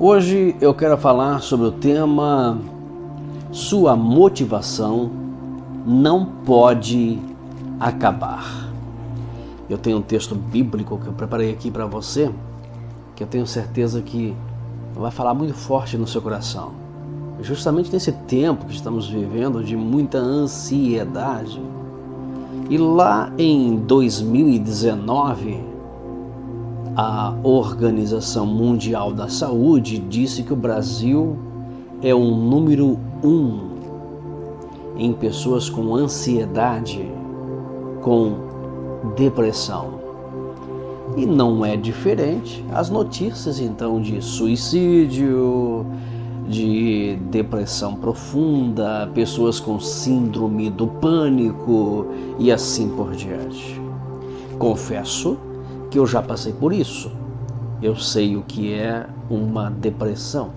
Hoje eu quero falar sobre o tema Sua motivação não pode acabar. Eu tenho um texto bíblico que eu preparei aqui para você, que eu tenho certeza que vai falar muito forte no seu coração. Justamente nesse tempo que estamos vivendo de muita ansiedade. E lá em 2019, a Organização Mundial da Saúde disse que o Brasil é o número 1 em pessoas com ansiedade, com depressão. E não é diferente as notícias então de suicídio, de depressão profunda, pessoas com síndrome do pânico e assim por diante. Confesso que eu já passei por isso. Eu sei o que é uma depressão.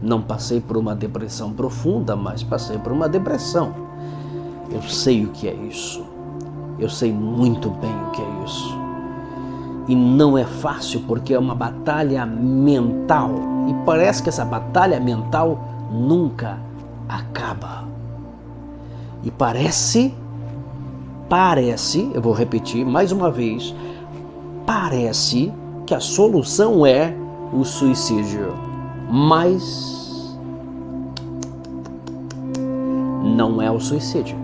Não passei por uma depressão profunda, mas passei por uma depressão. Eu sei o que é isso. Eu sei muito bem o que é isso. E não é fácil porque é uma batalha mental. E parece que essa batalha mental nunca acaba. E parece, eu vou repetir mais uma vez, parece que a solução é o suicídio. Mas não é o suicídio.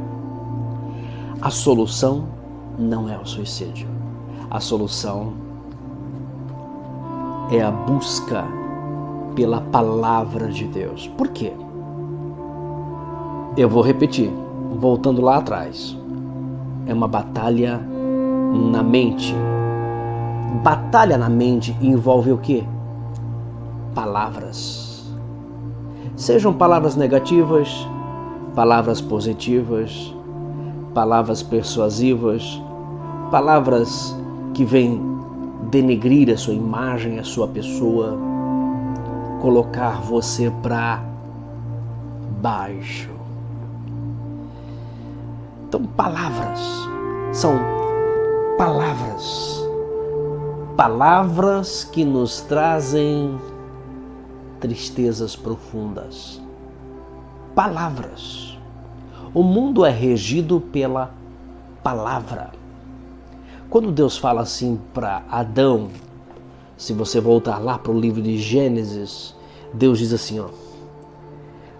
A solução não é o suicídio. A solução é a busca pela palavra de Deus. Por quê? Eu vou repetir, voltando lá atrás. É uma batalha na mente. Batalha na mente envolve o quê? Palavras. Sejam palavras negativas, palavras positivas, palavras persuasivas, palavras que vêm denegrir a sua imagem, a sua pessoa, colocar você para baixo. Então, palavras são palavras que nos trazem tristezas profundas. Palavras. O mundo é regido pela palavra. Quando Deus fala assim para Adão, se você voltar lá para o livro de Gênesis, Deus diz assim, ó: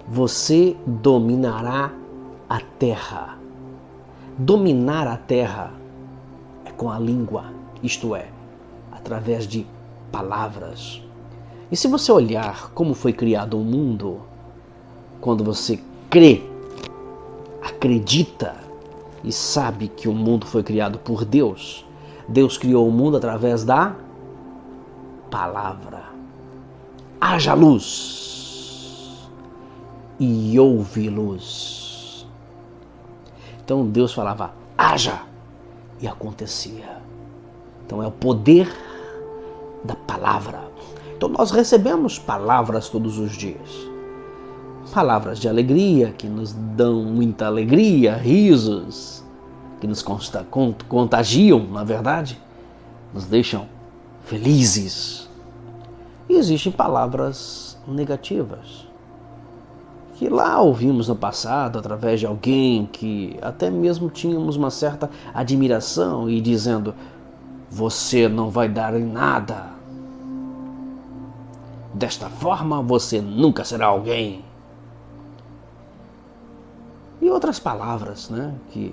você dominará a terra. Dominar a terra é com a língua, isto é, através de palavras. E se você olhar como foi criado o mundo, quando você crê, acredita e sabe que o mundo foi criado por Deus, Deus criou o mundo através da palavra. Haja luz e houve luz. Então Deus falava, haja, e acontecia. Então é o poder da palavra. Então nós recebemos palavras todos os dias. Palavras de alegria, que nos dão muita alegria, risos, que nos contagiam, na verdade, nos deixam felizes. E existem palavras negativas, que lá ouvimos no passado, através de alguém que até mesmo tínhamos uma certa admiração e dizendo, você não vai dar em nada. Desta forma, você nunca será alguém. E outras palavras, né, que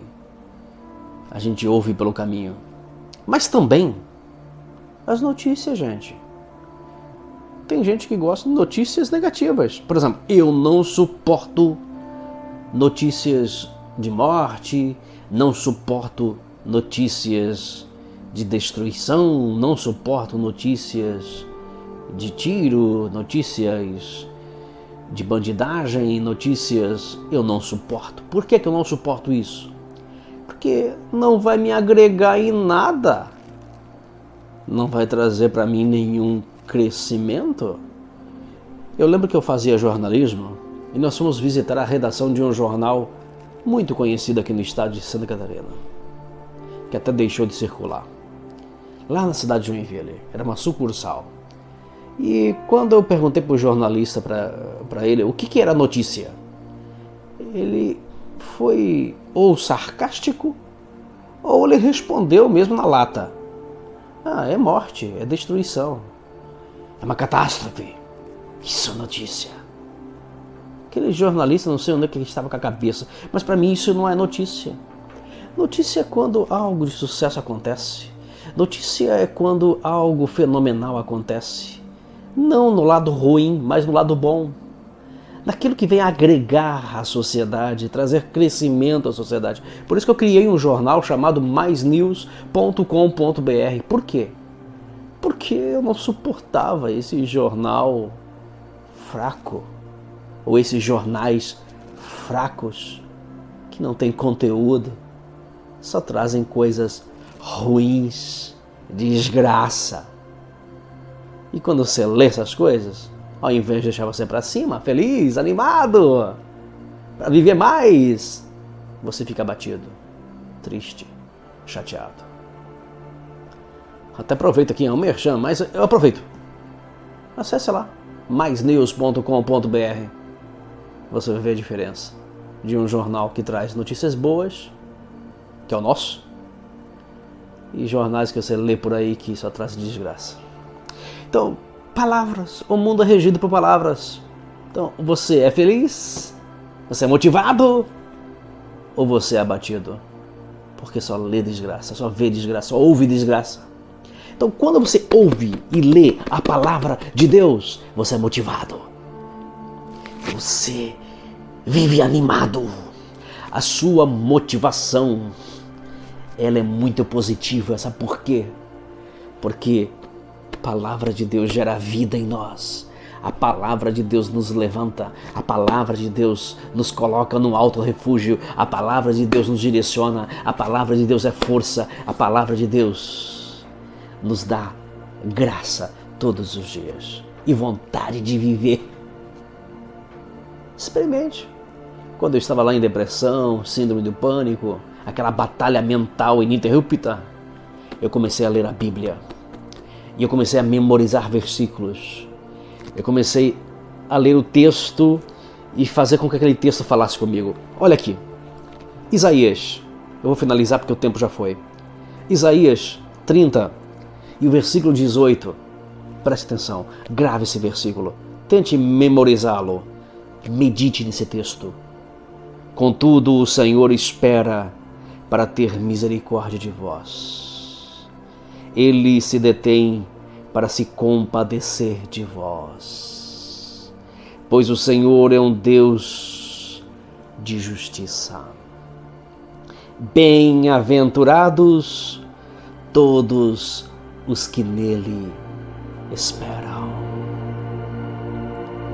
a gente ouve pelo caminho. Mas também as notícias, gente. Tem gente que gosta de notícias negativas. Por exemplo, eu não suporto notícias de morte, não suporto notícias de destruição, não suporto notícias de tiro, notícias de bandidagem, notícias, eu não suporto. Por que eu não suporto isso? Porque não vai me agregar em nada. Não vai trazer para mim nenhum crescimento. Eu lembro que eu fazia jornalismo e nós fomos visitar a redação de um jornal muito conhecido aqui no estado de Santa Catarina, que até deixou de circular. Lá na cidade de Joinville, era uma sucursal. E quando eu perguntei para o jornalista, para ele, o que era notícia, ele foi ou sarcástico, ou ele respondeu mesmo na lata. É morte, é destruição, é uma catástrofe. Isso é notícia. Aquele jornalista, não sei onde é que ele estava com a cabeça, mas para mim isso não é notícia. Notícia é quando algo de sucesso acontece. Notícia é quando algo fenomenal acontece. Não no lado ruim, mas no lado bom. Naquilo que vem agregar à sociedade, trazer crescimento à sociedade. Por isso que eu criei um jornal chamado maisnews.com.br. Por quê? Porque eu não suportava esse jornal fraco, ou esses jornais fracos, que não têm conteúdo, só trazem coisas ruins, desgraça. E quando você lê essas coisas, ao invés de deixar você para cima, feliz, animado, para viver mais, você fica abatido, triste, chateado. Até aproveito aqui, é um merchan, mas eu aproveito. Acesse lá, maisnews.com.br. Você vai ver a diferença de um jornal que traz notícias boas, que é o nosso, e jornais que você lê por aí que só traz desgraça. Então, palavras, o mundo é regido por palavras. Então, você é feliz? Você é motivado? Ou você é abatido? Porque só lê desgraça, só vê desgraça, só ouve desgraça. Então, quando você ouve e lê a palavra de Deus, você é motivado. Você vive animado. A sua motivação, ela é muito positiva. Sabe por quê? Porque a palavra de Deus gera vida em nós. A palavra de Deus nos levanta. A palavra de Deus nos coloca no alto refúgio. A palavra de Deus nos direciona. A palavra de Deus é força. A palavra de Deus nos dá graça todos os dias e vontade de viver. Experimente. Quando eu estava lá em depressão, síndrome do pânico, aquela batalha mental ininterrupta, eu comecei a ler a Bíblia. E eu comecei a memorizar versículos. Eu comecei a ler o texto e fazer com que aquele texto falasse comigo. Olha aqui, Isaías, eu vou finalizar porque o tempo já foi. Isaías 30 e o versículo 18, preste atenção, grave esse versículo, tente memorizá-lo, medite nesse texto. Contudo, o Senhor espera para ter misericórdia de vós. Ele se detém para se compadecer de vós, pois o Senhor é um Deus de justiça. Bem-aventurados todos os que nele esperam.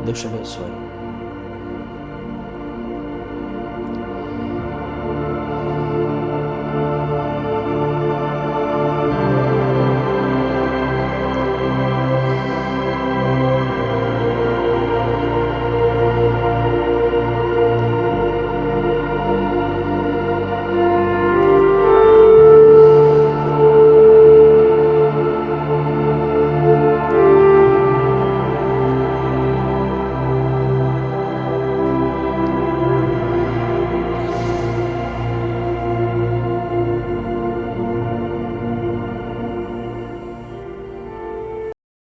Deus te abençoe.